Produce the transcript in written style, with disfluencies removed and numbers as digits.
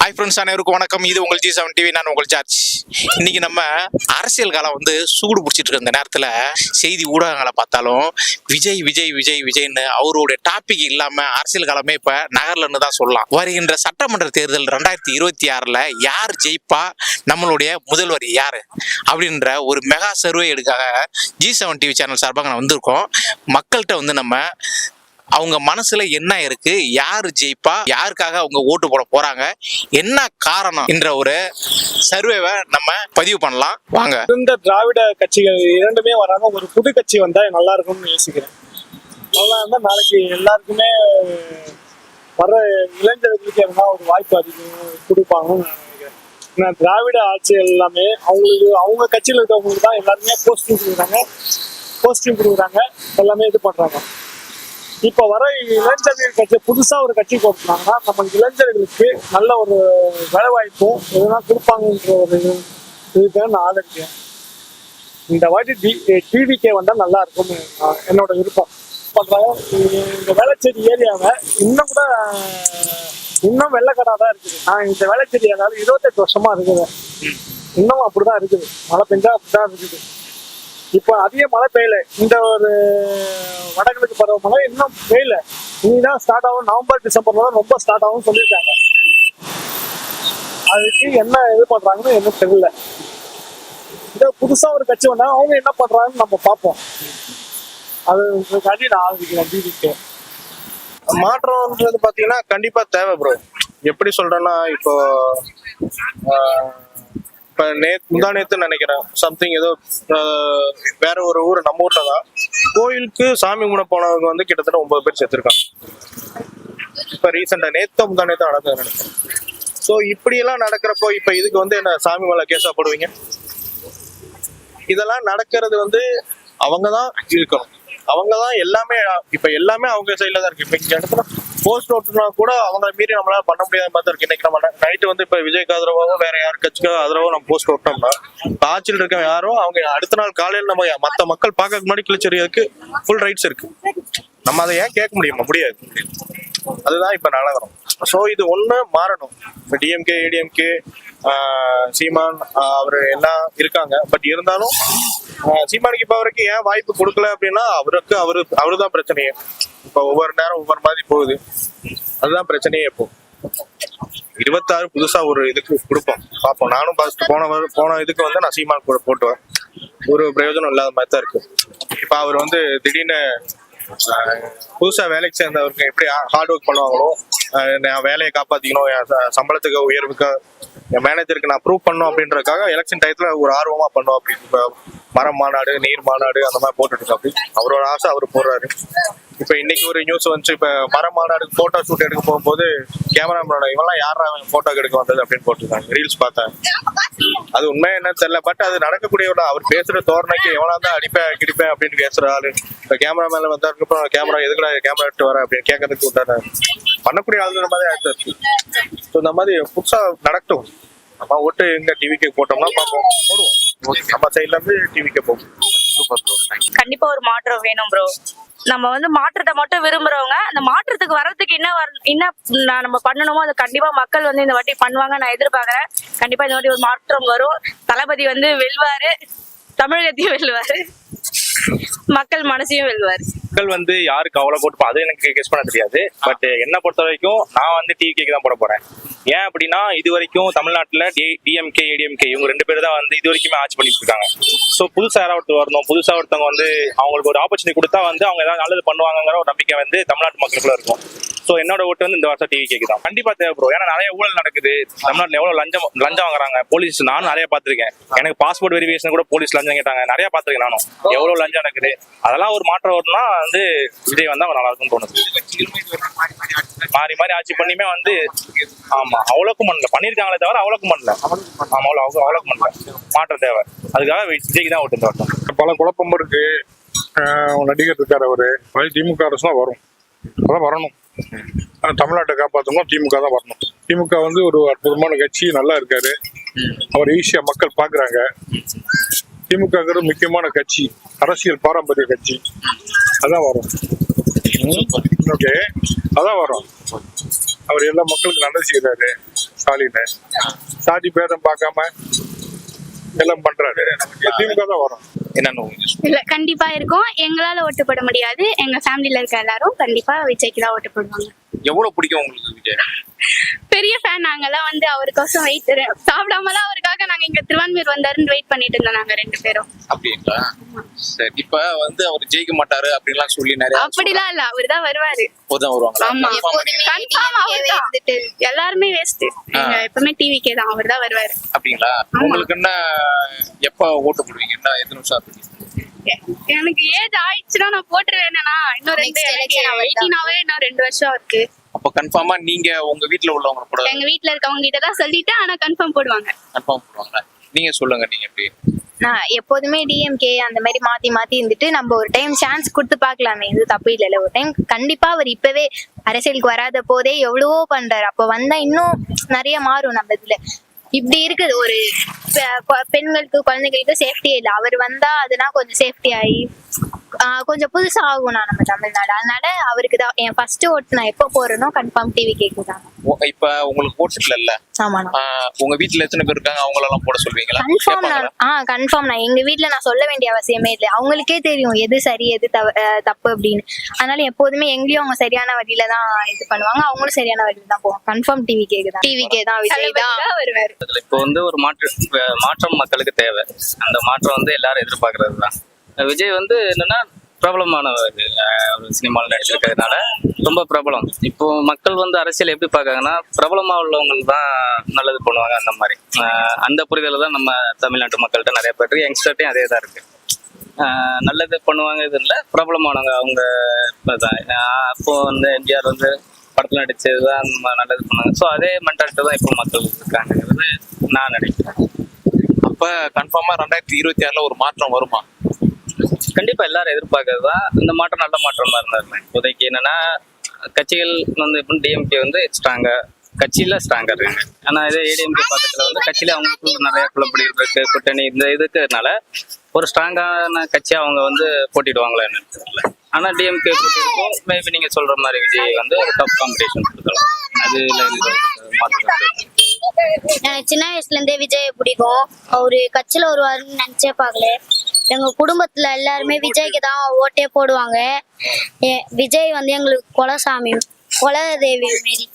Hi friends, அனைவருக்கும் வணக்கம். இது உங்கள் G7 TV, நான் உங்கள் ஜார்ஜ். இன்னைக்கு நம்ம அரசியல் காலம் சூடு பிடிச்சிட்டு இருக்க நேரத்தில் செய்தி ஊடகங்களை பார்த்தாலும் விஜய் விஜய் விஜய் விஜய்னு அவருடைய டாபிக் இல்லாம அரசியல் காலமே இப்ப நகர்லன்னு தான் சொல்லலாம். வருகின்ற சட்டமன்ற தேர்தல் 2026 யார் ஜெயிப்பா, நம்மளுடைய முதல்வர் யாரு அப்படின்ற ஒரு மெகா சர்வே எடுக்காக G7 TV சேனல் சார்பாக நான் வந்திருக்கோம். மக்கள்கிட்ட நம்ம அவங்க மனசுல என்ன இருக்கு, யாரு ஜெயிப்பா, யாருக்காக அவங்க ஓட்டு போட போறாங்க, என்ன காரணம் என்ற ஒரு சர்வேவை நம்ம பதிவு பண்ணலாம் வாங்க. இந்த திராவிட கட்சிகள் இரண்டுமே வராம ஒரு புது கட்சி வந்தா நல்லா இருக்கும்னு யோசிக்கிறேன். நல்லா இருந்தா நாளைக்கு எல்லாருக்குமே வர இளைஞர்களுக்கு எதனா ஒரு வாய்ப்பு அதிகம் கொடுப்பாங்கன்னு நான் நினைக்கிறேன். ஏன்னா திராவிட ஆட்சி எல்லாமே அவங்க கட்சியில் இருக்கவங்களுக்கு தான் எல்லாருமே போஸ்டிங் கொடுக்குறாங்க, எல்லாமே இது பண்றாங்க. இப்ப வர இளைஞர்கள் கட்சி புதுசா ஒரு கட்சி போட்டுனாங்கன்னா நம்ம இளைஞர்களுக்கு நல்ல ஒரு வேலை வாய்ப்பும் எதுனா கொடுப்பாங்கன்ற ஒரு இதுக்கு நான் ஆதரிக்கிறேன். இந்த வாட்டி டிவிகே வந்தா நல்லா இருக்கும் என்னோட விருப்பம். பண்றாங்க இந்த வேளச்சேரி ஏரியாவை இன்னும் வெள்ளக்கடா தான் இருக்குது. நான் இந்த வேளச்சேரி ஏதாவது 28 வருஷமா இருக்குது, இன்னும் அப்படிதான் இருக்குது. மழை பெஞ்சா அப்படிதான் இருக்குது. இப்ப அதிக மழை பெய்யல, இந்த ஒரு வடகிழக்கு பருவமழை இன்னும் பெய்யல, இனிதான் ஸ்டார்ட் ஆகும். நவம்பர் டிசம்பர்ல தான் ரொம்ப ஸ்டார்ட் ஆகும் சொல்லியிருக்காங்க. அதுக்கு என்ன இது பண்றாங்கன்னு எனக்கு தெரியல. இதை புதுசா ஒரு கட்சி வந்தா அவங்க என்ன பண்றாங்கன்னு நம்ம பார்ப்போம். அதுக்காண்டி நான் ஆரம்பிக்கிறேன். டிவிக்கு மாற்றம்ன்றது பாத்தீங்கன்னா கண்டிப்பா தேவை ப்ரோ. எப்படி சொல்றேன்னா, இப்போ முந்தா நேத்து நினைக்கிறேன் சம்திங் ஏதோ வேற ஒரு ஊர், நம்ம ஊர்ல தான் கோயிலுக்கு சாமி கும்பிட போனவங்க கிட்டத்தட்ட 9 பேர் செத்துருக்காங்க. இப்ப ரீசெண்டா முந்தா நேத்து நடந்தது நினைக்கிறேன். ஸோ இப்படி எல்லாம் நடக்கிறப்போ இப்ப இதுக்கு என்ன சாமி மேல கேஸா போடுவீங்க? இதெல்லாம் நடக்கிறது அவங்கதான் இருக்கணும். அவங்கதான் எல்லாமே அவங்க சைட்ல தான் இருக்கு. இப்ப இந்த இடத்துல போஸ்ட் ஓட்டுனா கூட அவங்களை மீறி நம்மளால பண்ண முடியாத மாதிரி இருக்கு. இன்னைக்கு நம்ம நைட்டு இப்ப விஜய்க்கு ஆதரவாவோ வேற யாரு கட்சிக்கோ ஆதரவோ நம்ம போஸ்ட் ஓட்டோம்னா ஆட்சியில் இருக்க யாரோ அவங்க அடுத்த நாள் காலையில் நம்ம மற்ற மக்கள் பார்க்க முன்னாடி கிழிச்சறியதுக்கு ஃபுல் ரைட்ஸ் இருக்கு. நம்ம அதை ஏன் கேட்க முடியாது. அதுதான் இப்ப நடக்கணும். ஸோ இது ஒண்ணு மாறணும். இப்ப டிஎம்கே ஏடிஎம்கே சீமான் அவரு எல்லாம் இருக்காங்க. பட் இருந்தாலும் சீமானுக்கு இப்ப வரைக்கும் ஏன் வாய்ப்பு கொடுக்கல அப்படின்னா அவருதான் பிரச்சனையே. இப்ப ஒவ்வொரு நேரம் ஒவ்வொரு மாதிரி போகுது, அதுதான் பிரச்சனையே. இப்போ 26 புதுசா ஒரு இதுக்கு கொடுப்போம், பார்ப்போம். நானும் போன இதுக்கு நான் சீமான் கூட போட்டுவேன். ஒரு பிரயோஜனம் இல்லாத மாதிரி தான் இருக்கு. இப்ப அவர் திடீர்னு புதுசா வேலைக்கு சேர்ந்தவருக்கு எப்படி ஹார்ட் ஒர்க் பண்ணுவாங்களோ, நான் வேலையை காப்பாத்திக்கணும், என் சம்பளத்துக்கு உயர்வுக்கு, என் மேனேஜருக்கு நான் ப்ரூவ் பண்ணணும் அப்படின்றதுக்காக எலெக்ஷன் டயத்துல ஒரு ஆர்வமா பண்ணுவோம். அப்படி மரம் மாநாடு, நீர் மாநாடு அந்த மாதிரி போட்டுட்டு இருக்கோம். அப்படி அவரோட ஆசை அவர் போடுறாரு. இப்ப இன்னைக்கு ஒரு நியூஸ் இப்ப மரம் மாநாடுக்கு போட்டோ ஷூட் எடுக்க போகும்போது கேமராமேனோட இவெல்லாம் யாரா போட்டோ எடுக்க வந்தது அப்படின்னு போட்டிருக்காங்க. ரீல்ஸ் பார்த்தேன். அது உண்மை என்னன்னு தெரியல. பட் அது நடக்கக்கூடிய அவர் பேசுற தோரணைக்கு எவனா தான் அடிப்பேன் கிடிப்பேன் அப்படின்னு பேசுற ஆளு. இப்ப கேமரா மேல வந்ததுக்கப்புறம் கேமரா எதுக்குடா கேமரா எடுத்து வர அப்படின்னு கேட்கறதுக்கு உண்டான பண்ணக்கூடிய ஆளுங்கிற மாதிரி ஆயிட்டு இருக்கு. ஸோ இந்த மாதிரி புதுசா நடக்கும். நம்ம ஓட்டு எங்க டிவிக்கு போட்டோம்னா பார்ப்போம், போடுவோம். நம்ம சைட்ல இருந்து டிவிக்கு போகும். Super bro. கண்டிப்பா ஒரு மாற்றம் வேணும் ப்ரோ. நம்ம மாற்றத்தை மட்டும் விரும்புறவங்க அந்த மாற்றத்துக்கு வர்றதுக்கு என்ன நம்ம பண்ணணுமோ அதை கண்டிப்பா மக்கள் இந்த வாட்டி பண்ணுவாங்க நான் எதிர்பார்க்கறேன். கண்டிப்பா இந்த வாட்டி ஒரு மாற்றம் வரும். தளபதி வெல்வாரு, தமிழகத்தையும் வெல்வாரு, மக்கள் மனசையும் வெல்வாரு. மக்கள் யாருக்கு அவ்வளவு போட்டு அது எனக்கு கெஸ் பண்ண தெரியாது. பட் என்ன பொறுத்த வரைக்கும் நான் டிவிகேக்கு தான் போட போறேன். ஏன் அப்படின்னா இது வரைக்கும் தமிழ்நாட்டுல டிஎம்கே ஏடிஎம்கே இவங்க 2 பேர் தான் இது வரைக்குமே ஆட்சி பண்ணிட்டு இருக்காங்க. ஸோ புதுசா யாராவது வரணும், புதுசா ஒருத்தவங்க அவங்களுக்கு ஒரு ஆப்பர்ச்சுனிட்டி கொடுத்தா அவங்க ஏதாவது நல்லது பண்ணுவாங்கிற ஒரு நம்பிக்கை தமிழ்நாட்டு மக்களுக்குள்ள இருக்கும். ஸோ என்னோட ஓட்டு இந்த வருஷம் டிவிகேக்கு தான் கண்டிப்பா தேவை ப்ரோ. ஏன்னா நிறைய ஊழல் நடக்குது தமிழ்நாட்டில். எவ்வளவு லஞ்சம் வாங்குறாங்க போலீஸ். நானும் நிறைய பார்த்திருக்கேன். எனக்கு பாஸ்போர்ட் வெரிஃபிகேஷன் கூட போலீஸ் லஞ்சம் கேட்டாங்க. நிறைய பார்த்திருக்கேன் நானும். எவ்வளவு லஞ்சம் நடக்குது. அதெல்லாம் ஒரு மாற்றம் வரும்னா விஜய் வந்தா நல்லா இருக்கும்னு தோணுது. மாறி மாறி ஆட்சி பண்ணியுமே ஆமா அவ்வளோக்கும் பண்ணல, பண்ணிருக்காங்களே தவிர அவ்வளோக்கும் பண்ணல. ஆமா அவ்வளோக்கும் பண்ணல. மாற்றம் தேவை. அதுக்காக விஜய்க்கு தான் ஓட்டு இந்த வருஷம். பல குழப்பம் இருக்கு. நடிகர் இருக்காரு, அவரு திமுக அரசு தான் வரும். அதான் வரணும். தமிழ்நாட்டை காப்பாற்றணும், திமுக தான் வரணும். திமுக ஒரு அற்புதமான கட்சி, நல்லா இருக்காரு. அவர் ஈஸியா மக்கள் பாக்குறாங்க. திமுக முக்கியமான கட்சி, அரசியல் பாரம்பரிய கட்சி. அதான் வரும். ஓகே, அதான் வரும். அவர் எல்லா மக்களுக்கும் நல்லது செய்யறாரு. ஸ்டாலின் சாதி பேதம் பார்க்காம எல்லாம் பண்றாரு. திமுக தான் வரும். என்னன்னு உங்களுக்கு சொல்லுங்க. இல்ல கண்டிப்பா இருக்கும். எங்களால ஓட்டு போட முடியாது. எங்க ஃபேமிலில இருக்க எல்லாரும் கண்டிப்பா விஜய்க்கு தான் ஓட்டு போடுவாங்க. எவ்வளவு பிடிக்கும் உங்களுக்கு விஜய்? பெரிய ஃபேன் நாங்கெல்லாம் வந்து அவருக்கோசம் வெயிட் சாப்பிடாமலாம் அவருக்காக நாங்க இங்க திருவான்மீர் வந்தாருன்னு வெயிட் பண்ணிட்டு இருந்தோம் நாங்க 2 பேரும். அப்படிங்களா? சரி, இப்ப வந்து அவர் ஜெயிக்க மாட்டாரு அப்படின்லாம் சொல்லி நிறைய அப்படிலாம் இல்ல, அவர்தான் வருவாரு. இப்போதான் வருவாங்களா? ஆமா, கன்ஃபார்ம் அவர்தான். எல்லாருமே வேஸ்ட். எங்க எப்பவுமே டிவிக்கே தான், அவர்தான் வருவாரு. அப்படிங்களா? உங்களுக்கு என்ன எப்ப ஓட்டு போடுவீங்க? என்ன எத்தனை நிமிஷம் இருக்கு? எனக்கு ஏஜ் ஆயிடுச்சுன்னா நான் போட்டுருவேன்னா இன்னும் 18ஆவே இன்னும் 2 வருஷம் இருக்கு. அப்ப கன்ஃபார்மா நீங்க உங்க வீட்ல உள்ளவங்க கூட எங்க வீட்ல இருக்கவங்க கிட்ட தான் சொல்லிட்டு ஆனா கன்ஃபார்ம் போடுவாங்க. கன்ஃபார்ம் பண்ணுவாங்க. நீங்க சொல்லுங்க, நீங்க எப்படி? நான் எப்போதுமே டிஎம்கே அந்த மாதிரி மாத்தி மாத்தி இருந்துட்டு நம்ம ஒரு டைம் சான்ஸ் கொடுத்து பார்க்கலாமே, இது தப்பு இல்லைல்ல. ஒரு டைம் கண்டிப்பா அவர் இப்பவே அரசியலுக்கு வராத போதே எவ்வளவோ பண்றாரு. அப்ப வந்தா இன்னும் நிறைய மாறும் நம்ம இதுல. இப்படி இருக்குது ஒரு பெண்களுக்கு குழந்தைகளுக்கு சேஃப்டியே இல்லை. அவர் வந்தா அதுனா கொஞ்சம் சேஃப்டி ஆகி கொஞ்சம் புதுசா ஆகும்னா நம்ம தமிழ்நாடு. அதனால அவருக்கு தான் என் ஃபர்ஸ்ட் ஓட்டு. நான் எப்போ போறேனோ கன்ஃபார்ம் டிவி கேக்குதாங்க. இப்ப உங்களுக்கு ஓட்டு இல்ல? ஆமாண்ணா. உங்க வீட்ல எத்தனை பேர் இருக்காங்க? அவங்க எல்லாம் போட சொல்வீங்களா? கன்ஃபார்ம் நான் எங்க வீட்ல நான் சொல்ல வேண்டிய அவசியமே இல்லை. அவங்களுக்கே தெரியும் எது சரி எது தப்பு அப்படின்னு. அதனால எப்போதுமே எங்கேயும் அவங்க சரியான வழியில தான் இது பண்ணுவாங்க. அவங்களும் சரியான வழியில தான் போவாங்க. கன்ஃபார்ம் டிவி கேக்குதான் விஜய் தான் வருவாரு. இப்போ வந்து ஒரு மாற்றம் மக்களுக்கு தேவை. அந்த மாற்றம் வந்து எல்லாரும் எதிர்பார்க்கறது தான். விஜய் வந்து என்னன்னா பிரபலமானவர், சினிமாவில் நடிச்சிருக்கிறதுனால ரொம்ப பிரபலம். இப்போ மக்கள் வந்து அரசியல் எப்படி பார்க்காங்கன்னா பிரபலமா உள்ளவங்க தான் நல்லது பண்ணுவாங்க. அந்த மாதிரி அந்த புரிதல தான் நம்ம தமிழ்நாட்டு மக்கள்கிட்ட நிறைய பேர் இருக்கு. யங்ஸ்டர்ட்டையும் அதே தான் இருக்கு. நல்லது பண்ணுவாங்க இது இல்லை, பிரபலமானவங்க அவங்க தான். அப்போ வந்து எம்ஜிஆர் வந்து படத்துல நடிச்சதுதான் நல்லது பண்ணாங்க. ஸோ அதே மென்டாலிட்டி தான் இப்போ மக்கள் இருக்காங்கிறது நான் நினைக்கிறேன். அப்ப கன்ஃபார்மா 2026ல ஒரு மாற்றம் வருமா? கண்டிப்பா எல்லாரும் எதிர்பார்க்கறது தான். இந்த மாற்றம் நல்ல மாற்றம் தான் இருந்தாருங்க. இப்போதைக்கு என்னன்னா கட்சிகள் வந்து இப்போ டிஎம்கே வந்து கட்சியில ஸ்ட்ராங்கா இருக்காங்க. ஆனா இதே ஏடிஎம்கே பக்கத்துல வந்து கட்சியில அவங்களுக்கு நிறைய குழப்படி இருக்கு, கூட்டணி இந்த இதுக்குனால ஒரு ஸ்ட்ராங்கான கட்சியா அவங்க வந்து போட்டிடுவாங்களா என்னன்னு தெரியல. ஆனா டிஎம்கே போட்டிருக்கோம். மேபி நீங்க சொல்ற மாதிரி விஜய் வந்து ஒரு டஃப் காம்படிஷன் கொடுக்கலாம். அது எனக்கு சின்ன வயசுல இருந்தே விஜய் பிடிக்கும். அவரு கட்சியில வருவாருன்னு நினைச்சே பார்க்கல. எங்க குடும்பத்துல எல்லாருமே விஜய்க்கு தான் ஓட்டே போடுவாங்க. விஜய் வந்து எங்களுக்கு குலசாமி, குலதேவி மாரி.